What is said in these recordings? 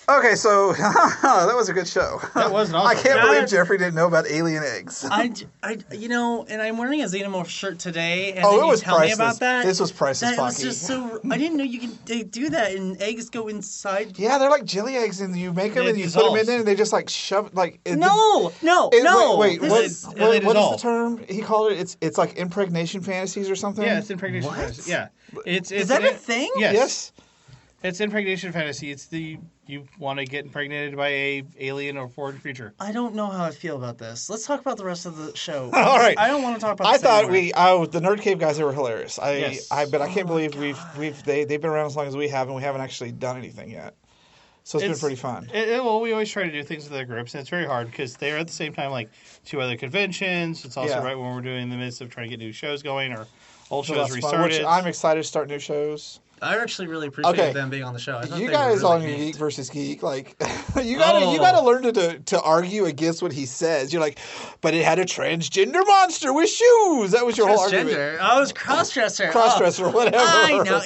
Okay, so that was a good show. That was an awesome I can't show. believe Jeffrey didn't know about alien eggs. And I'm wearing a Xenomorph shirt today, and Oh, then it you was tell me priceless. about that. This was priceless, That was Pocky. just so. I didn't know you could do that, and eggs go inside. Yeah, they're like jelly eggs, and you make them It and you put dissolves. them in there, and they just like shove like. No. Wait, This what is- is they the dissolve. term he called it? It's like impregnation fantasies or something. Yeah, it's impregnation What? fantasy. Yeah, it's Is that a thing? Yes. It's impregnation fantasy. It's you want to get impregnated by a alien or foreign creature. I don't know how I feel about this. Let's talk about the rest of the show. All right. I don't want to talk about. I this thought anymore. the Nerd Cave guys, they were hilarious. Yes. But I can't believe they've been around as long as we have, and we haven't actually done anything yet. So it's been pretty fun. Well, we always try to do things with other groups, and it's very hard because they're at the same time like 2 other conventions. It's also right when we're doing in the midst of trying to get new shows going or old So shows that's fun, restarted. which I'm excited to start new shows. I actually really appreciate them being on the show. I thought You they guys were on really your neat. Geek versus Geek, like you gotta learn to argue against what he says. You're like, but it had a transgender monster with shoes. That was your whole argument. Transgender. Oh, it was crossdresser. Crossdresser, whatever. I know.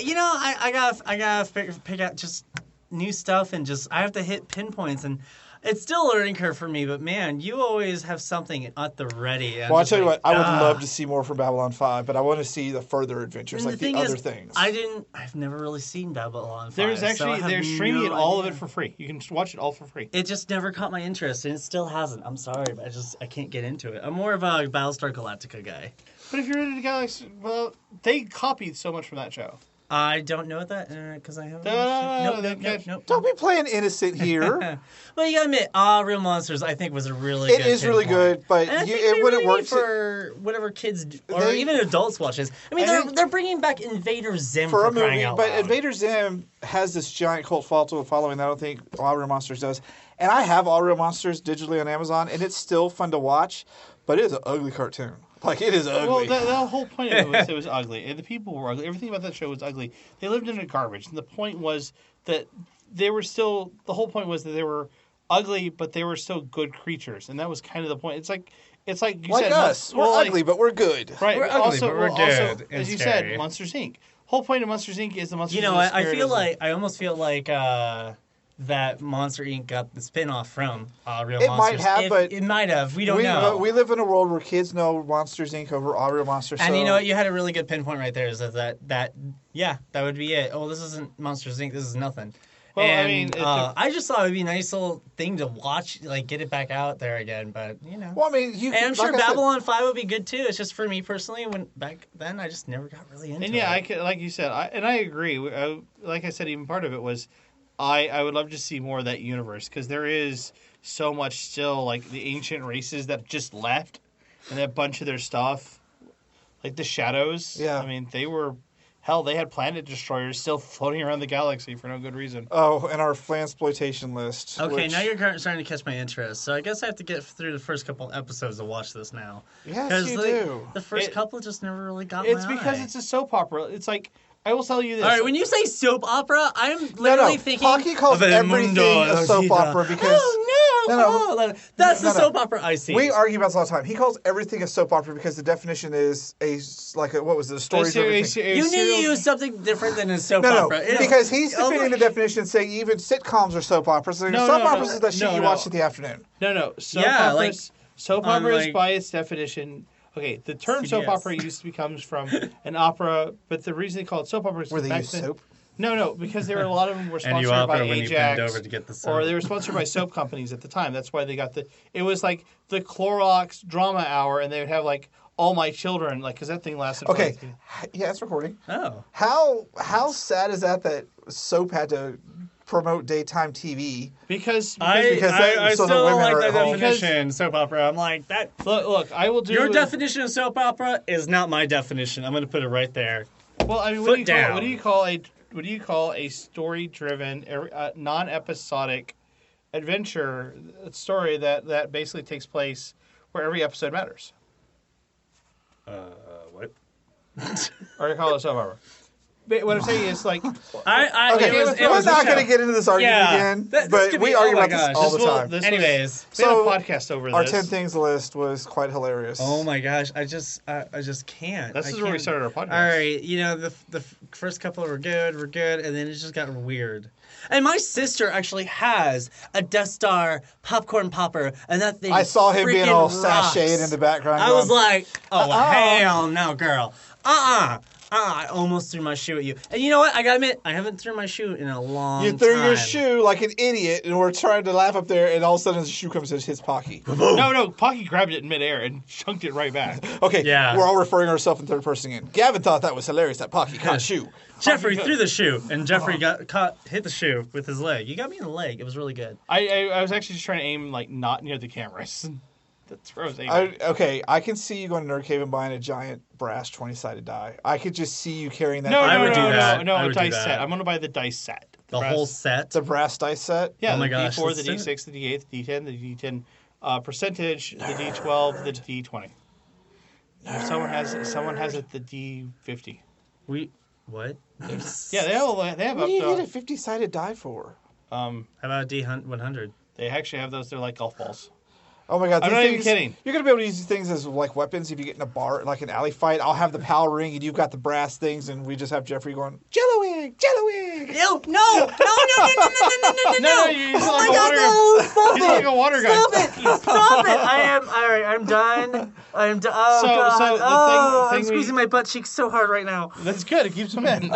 I gotta pick out just new stuff and I have to hit pinpoints, and it's still a learning curve for me. But man, you always have something at the ready. Well, I'll tell you what, I would love to see more from Babylon 5, but I want to see the further adventures, like the other things. I've never really seen Babylon 5. They're streaming all of it for free. You can watch it all for free. It just never caught my interest, and it still hasn't. I'm sorry, but I can't get into it. I'm more of a Battlestar Galactica guy. But if you're into Galaxy, well, they copied so much from that show. I don't know that because I haven't. Nope. Don't be playing innocent here. Well, you gotta admit, Real Monsters, I think was a really It good is really good, but and it wouldn't work for whatever kids or even adults watch this. I mean, they're bringing back Invader Zim for a movie, crying out but loud. Invader Zim has this giant cult following that I don't think All Real Monsters does. And I have All Real Monsters digitally on Amazon, and it's still fun to watch, but it is an ugly cartoon. Like, it is ugly. Well, the whole point of it was it was ugly. And the people were ugly. Everything about that show was ugly. They lived in a garbage. And the point was that they were still... The whole point was that they were ugly, but they were still good creatures. And that was kind of the point. It's like you like said... us. We're ugly, but we're good. Right. We're ugly, but we're good. Also, as you said, Monsters, Inc. Whole point of Monsters, Inc. is the Monsters... You know, I almost feel like... that Monster Inc. got the spin-off from Real It Monsters. might have, but... It might have. We don't know. We live in a world where kids know Monsters, Inc. over All Real Monsters. And you know what? You had a really good pinpoint right there. Is that would be it. Oh, this isn't Monsters Inc. This is nothing. Well, and, I mean... I just thought it would be a nice little thing to watch, like, get it back out there again, but, you know. Well, I mean, and I'm sure Babylon 5 would be good, too. It's just for me, personally, back then, I just never got really into it. And I could, like you said, I agree. Like I said, even part of it was... I would love to see more of that universe because there is so much still, like the ancient races that just left and a bunch of their stuff, like the Shadows. Yeah. I mean, they had planet destroyers still floating around the galaxy for no good reason. Oh, and our Flansploitation list. Okay, now you're starting to catch my interest. So I guess I have to get through the first couple episodes to watch this now. Yes, you do. The first couple just never really got It's my because eye. it's a soap opera. It's like... I will tell you this. All right, when you say soap opera, I'm literally thinking... Pocky calls everything a soap opera because... That's the soap opera I see. We argue about this all the time. He calls everything a soap opera because the definition is a story driven thing. You need to use something different than a soap opera. Because he's defending the definition and saying even sitcoms are soap operas. So soap operas is that shit you watch in the afternoon. No. Soap operas by its definition... Okay, the term soap opera comes from an opera, but the reason they call it soap opera is where they use soap. No, because there were a lot of them were sponsored by Ajax, over to get the or they were sponsored by soap companies at the time. That's why they got it was like the Clorox Drama Hour, and they would have like All My Children, like because that thing lasted. Okay, yeah, it's recording. Oh, how sad is that soap had to promote daytime TV because I so still the women like are that at home. definition, soap opera. I'm like that. Look, I will do Your definition of soap opera is not my definition. I'm going to put it right there. Well, I mean, what do you call a story-driven, non-episodic adventure story that basically takes place where every episode matters? What? Or you call it a soap opera? what I'm saying is like, Okay, it was we're a not show. going to get into this argument Yeah. again, This but could we be- argue oh my about this gosh. all the time. this Anyways. we had a So, podcast over this. Our 10 things list was quite hilarious. Oh my gosh, I just can't. This I is where we can't. started our podcast. All right, the first couple were good, and then it just got weird. And my sister actually has a Death Star popcorn popper, and that thing. I saw him being freaking all rocks. sashayed in the background. I was going, like, oh Uh-uh. hell no, girl. I almost threw my shoe at you. And you know what? I gotta admit, I haven't threw my shoe in a long time. you threw your shoe like an idiot, and we're trying to laugh up there, and all of a sudden the shoe comes and hits Pocky. No, Pocky grabbed it in midair and chunked it right back. Okay, Yeah. we're all referring ourselves in third person again. Gavin thought that was hilarious, that Pocky caught shoe. Jeffrey threw the shoe, and Jeffrey hit the shoe with his leg. You got me in the leg. It was really good. I was actually just trying to aim like not near the cameras. That's where I was aiming. I can see you going to Nerd Cave and buying a giant brass 20-sided die. I could just see you carrying that. No, I would do that. No, I a would do dice that. set. I'm gonna buy the dice set. The whole set. The brass dice set? Yeah, Oh my the gosh, D4, let's the do it. D6, the D8, the D10, the D10 percentage, the D12, the D20. If someone has it, the D50. What? Yeah, they have What up do you to. need a 50-sided die for? How about D100? They actually have those. They're like golf balls. Oh my god! I'm these not even things- kidding. You're gonna be able to use these things as like weapons if you get in a bar, like an alley fight. I'll have the power ring, and you've got the brass things, and we just have Jeffrey going Jello egg, Jello egg. Ew, no! No, you use Oh like my a god, water. no! Stop He's it! like a water gun. Stop it! Stop it! Alright, I'm done. I'm done. Oh, So- God. so the oh, thing I'm squeezing my butt cheeks so hard right now. That's good. It keeps them in. Oh,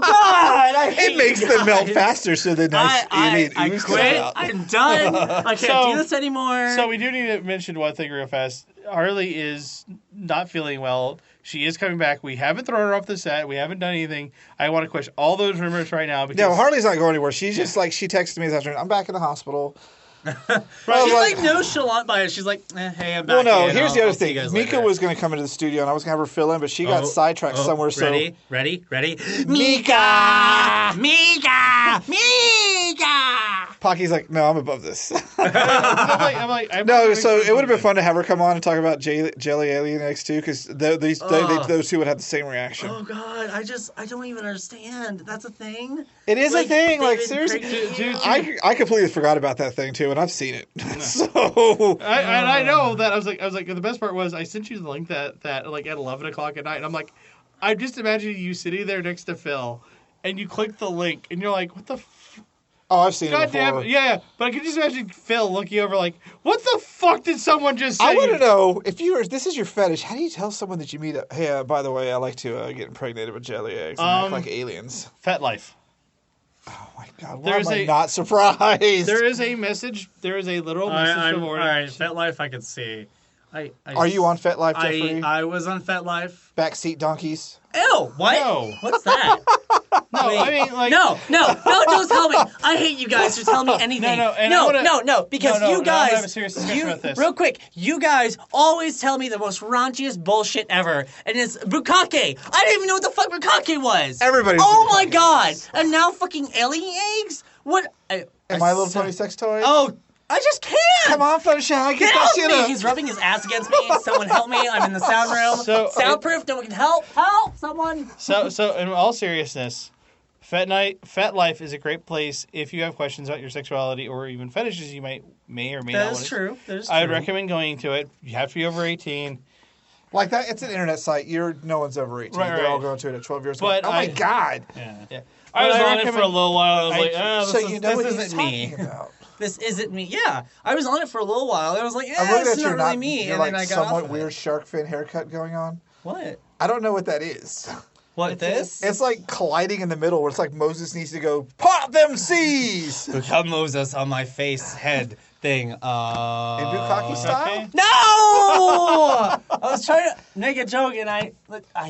God! I hate It makes you them melt guys. faster, so the nice I ooze quit. comes out. I'm done. I can't So- do this anymore. So we do need to mention one thing real fast. Harley is not feeling well. She is coming back. We haven't thrown her off the set. We haven't done anything. I want to question all those rumors right now. Because No, Harley's not going anywhere. She's just like, she texted me this afternoon, I'm back in the hospital. She's like- like nonchalant by it. She's like, hey, I'm back. Well, no, in. here's the I'll other see you thing. guys Mika later. was going to come into the studio, and I was going to have her fill in, but she got sidetracked somewhere. Ready? Mika! Mika! Pocky's like, no, I'm above this. I'm like, No, so it would have been fun to have her come on and talk about Jelly Alien X too, because those two would have the same reaction. Oh God, I don't even understand. That's a thing. It is a thing, they like would seriously. impregnate you? I completely forgot about that thing too, and I've seen it. So I know that I was like the best part was I sent you the link that like at 11 o'clock at night, and I'm like, I just imagining you sitting there next to Phil, and you click the link, and you're like, what the. oh, I've seen it God before. damn it. Yeah, but I can just imagine Phil looking over like, what the fuck did someone just say? I want to know if this is your fetish. How do you tell someone that you meet? Hey, by the way, I like to get impregnated with jelly eggs and act like aliens. Fet life. Oh my god, why am I a- not surprised? There is a message. There is a literal message from all right, FetLife I could see. Are you on FetLife, Jeffrey? I was on FetLife. Backseat donkeys. Ew! What? No. What's that? No, Wait. I mean like No, don't tell me. I hate you guys for telling me anything. No, and I wanna- no, because No, you I wanna guys, have a serious discussion about this. real quick, you guys always tell me the most raunchiest bullshit ever, and it's bukkake. I didn't even know what the fuck bukkake was. Everybody knows Oh what my bukkake god! is. And now fucking alien eggs? What? Am I a Little Pony sex toy? Oh, I just can't. Come on, Fluttershy, Get that off shit me! up. He's rubbing his ass against me. Someone help me! I'm in the sound room. So- Soundproof. No one can help. Help! Someone. So in all seriousness, Fet Life is a great place if you have questions about your sexuality or even fetishes you may or may not That want is to. true. That is I would true. recommend going to it. You have to be over 18. Like that, it's an internet site. No one's over 18. Right, They're all right. going to it at 12 years But old. Oh my I- god. Yeah. I was But on it for a little while. I was like, So you know what this he's isn't me. talking about. This isn't me. Yeah, I was on it for a little while. And I was like, I'm looking this at is your not really me. your And like then I got off somewhat of weird it. shark fin haircut going on. What? I don't know what that is. What, this? It's like colliding in the middle where it's like Moses needs to go, pop them seas! Become Moses on my face head thing. In Bukkake style? No! I was trying to make a joke and I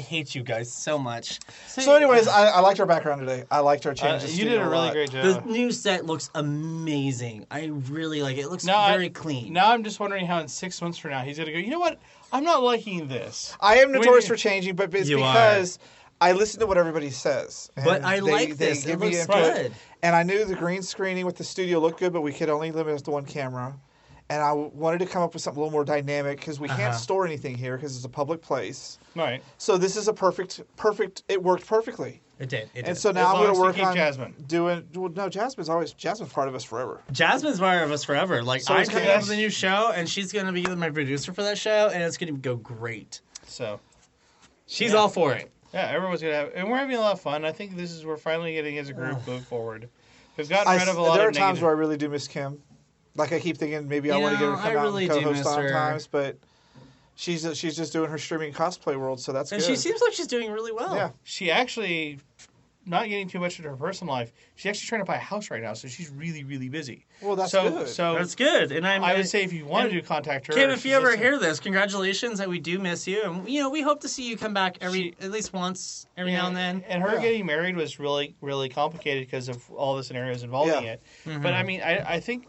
hate you guys so much. So anyways, I liked our background today. I liked our changes. you did a really great The job. new set looks amazing. I really like it. It looks Now very clean. Now I'm just wondering how in 6 months from now he's gonna go. You know what? I'm not liking this. I am notorious When- for changing, but it's You are. because I listen to what everybody says. But And I like this. It give me looks input. good. And I knew the green screening with the studio looked good, but we could only limit it to one camera. and I wanted to come up with something a little more dynamic because we can't store anything here because it's a public place. Right. So this is a perfect. It worked perfectly. It did. And so now As I'm long going as to we work keep on Jasmine. doing. Well, no, Jasmine's part of us forever. Jasmine's part of us forever. Like, So I'm is coming up Cass. with a new show, and she's going to be my producer for that show, and it's going to go great. So, She's all for it. yeah, everyone's going to have... And we're having a lot of fun. I think we're finally getting, as a group, move forward. We've gotten rid of a lot there are of times negative... where I really do miss Kim. Like I keep thinking maybe I want to get her to I come out really and do co-host miss her. sometimes, but she's just doing her streaming cosplay world, so that's And good. she seems like she's doing really well. Yeah. She actually... Not getting too much into her personal life, she's actually trying to buy a house right now, so she's really, really busy. Well, that's so, good. So That's good. And I would say if you wanted to contact her... Kim, if she's you ever listening. hear this, congratulations, and we do miss you. And, we hope to see you come back at least once, every now and then. And her Yeah. getting married was really, really complicated because of all the scenarios involving Yeah. it. But I mean, I think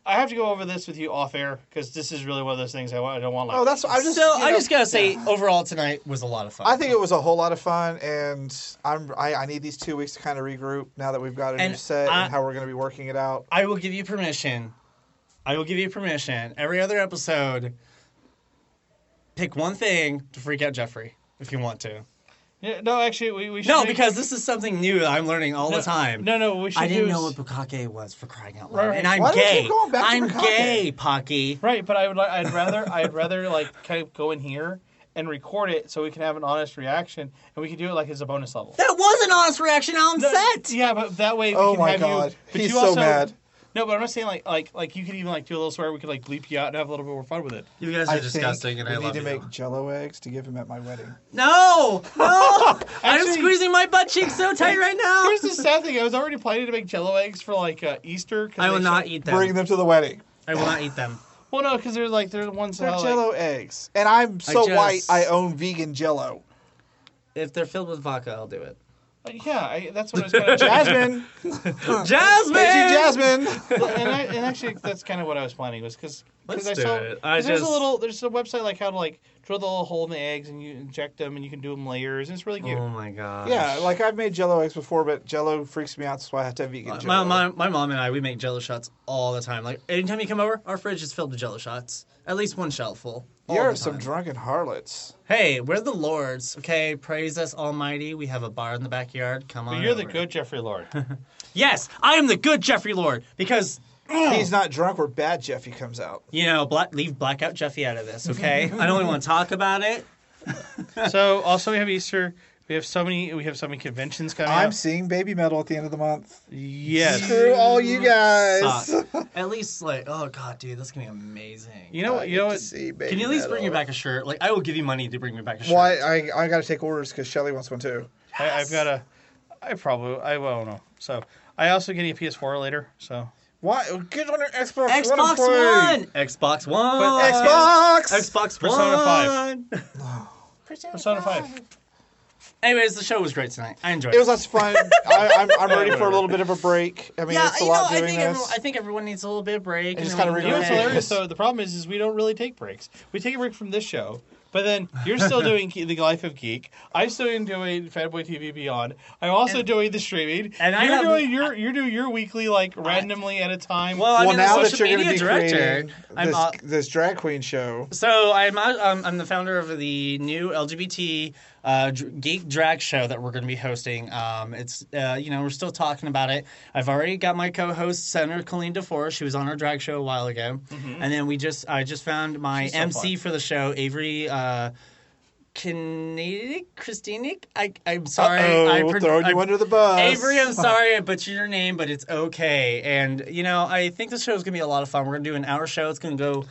I have to go over this with you off air because this is really one of those things I don't want. Like, Oh, that's I just. So, you I know, just got to say, overall tonight was a lot of fun. I think it was a whole lot of fun, and I need these 2 weeks to kind of regroup now that we've got a new And set and how we're going to be working it out. I will give you permission. Every other episode, pick one thing to freak out Jeffrey, if you want to. yeah, no, actually, we should. No, because this is something new that I'm learning all the time. No, we should. I didn't do know is- what bukkake was, for crying out loud. Right. And I'm Why do we gay. keep going back to I'm bukkake? gay, Pocky. Right, but I'd rather like kind of go in here and record it so we can have an honest reaction and we can do it like as a bonus level. That was an honest reaction on set. Yeah, but that way we Oh can my have God, you. But he's you so also, mad. No, but I'm not saying like you could even like do a little swear. We could like bleep you out and have a little bit more fun with it. You guys I are disgusting, think and I we love need to you. make Jello eggs to give him at my wedding. No! I'm Actually- squeezing my butt cheeks so tight right now. Here's the sad thing: I was already planning to make Jello eggs for like Easter. I will not eat them. Bring them to the wedding. I will not eat them. Well, no, because they're the ones They're that I Jello eggs, and I'm so just- white. I own vegan Jello. If they're filled with vodka, I'll do it. Yeah, that's what I was kind of. Jasmine, Jasmine! Hey, Jasmine. and actually, that's kind of what I was planning was because Let's I do saw it. 'cause there's a website like how to like drill the little hole in the eggs and you inject them and you can do them layers and it's really cute. Oh my god. Yeah, like I've made Jello eggs before, but Jello freaks me out. That's why I have to have vegan Jello. My mom and I, we make Jello shots all the time. Like anytime you come over, our fridge is filled with Jello shots. At least one shelf full. all You're the some time. drunken harlots. Hey, we're the lords. Okay, praise us Almighty. We have a bar in the backyard. Come on. But you're the over. good Jeffrey Lord. Yes, I am the good Jeffrey Lord because He's not drunk where bad Jeffy comes out. leave Blackout Jeffy out of this. Okay, I don't even want to talk about it. So also we have Easter. We have so many conventions coming I'm up. seeing Baby Metal at the end of the month. Yes. Screw all you guys. Suck. At least oh god, dude, that's gonna be amazing. You know what? You know what? Can you at least bring me back a shirt? Like I will give you money to bring me back a shirt. Well, I got to take orders because Shelly wants one too. I've got a. I won't know. So I also get a PS4 later. So Why? Get on your Xbox. Xbox One. Xbox One. Xbox. Xbox Persona One. 5. Persona 5. Anyways, the show was great tonight. I enjoyed It was lots of fun. I'm ready for a whatever. little bit of a break. I mean, Yeah, it's a lot doing I this. think everyone needs a little bit of break. And just then kinda we can You know go what's Yeah. ahead. hilarious? So the problem is we don't really take breaks. We take a break from this show, but then you're still doing The Life of Geek. I'm still doing Fanboy TV Beyond. I'm also doing the streaming. and I you're have- doing you're doing your weekly like randomly at a time. Well, I'm Well, the now that social you're going to media be director. creating I'm this drag queen show, So I'm the founder of the new LGBT geek drag show that we're going to be hosting. It's we're still talking about it. I've already got my co-host Senator Colleen DeForest. She was on our drag show a while ago, and then I just found my She's so MC fun. for the show, Avery. Christinic? I'm sorry. throwing you under the bus. Avery, I'm sorry I butchered your name, but it's okay. And, I think the show is going to be a lot of fun. We're going to do an hour show. It's going to go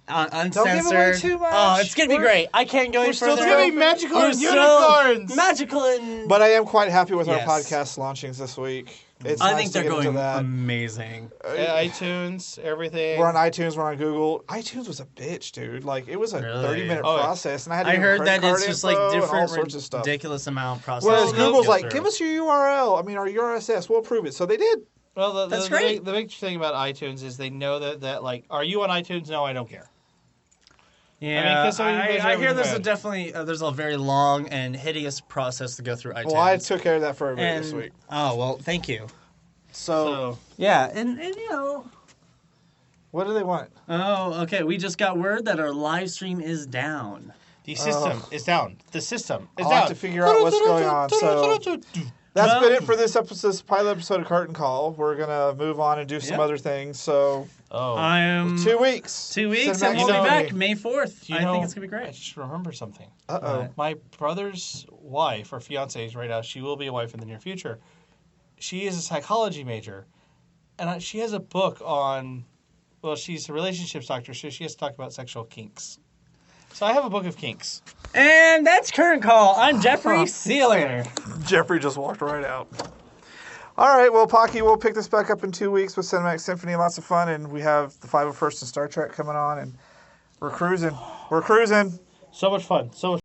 uncensored. Don't give away too much. Oh, it's going to be great. I can't go any still further. doing magical We're and still unicorns. Magical and... But I am quite happy with Yes. our podcast launchings this week. It's I nice think to they're get into going that. amazing. iTunes, everything. We're on iTunes. We're on Google. iTunes was a bitch, dude. Like it was a Really? 30-minute Oh, yeah. process, and I had to I give heard credit that card it's just info like and different, all sorts of stuff. ridiculous amount process. Whereas to go Google's like, through. give us your URL. I mean, our URSS. We'll approve it. So they did. Well, That's the great. The big thing about iTunes is they know that like, are you on iTunes? No, I don't care. Yeah, 'cause some of you guys are I hear there's bad. there's a very long and hideous process to go through iTunes. Well, I took care of that for everybody this week. Oh, well, thank you. So Yeah, and What do they want? Oh, okay. We just got word that our live stream is down. The system is down. The system is I'll down. have to figure out what's going on. So that's been it for this episode, this pilot episode of Curtain Call. We're gonna move on and do some other things. So I am 2 weeks. 2 weeks, and Cinemax we'll be Symphony. back May 4th. I think it's gonna be I great. just remember something. Uh-oh. My brother's wife, or fiance, is right now. She will be a wife in the near future. She is a psychology major, and she has a book on. Well, she's a relationships doctor, so she has to talk about sexual kinks. So I have a book of kinks. And that's Current Call. I'm Jeffrey. See you later. Jeffrey just walked right out. All right, well, Pocky, we'll pick this back up in 2 weeks with Cinemax Symphony. Lots of fun, and we have the 501st and Star Trek coming on, and we're cruising. We're cruising. So much fun. So much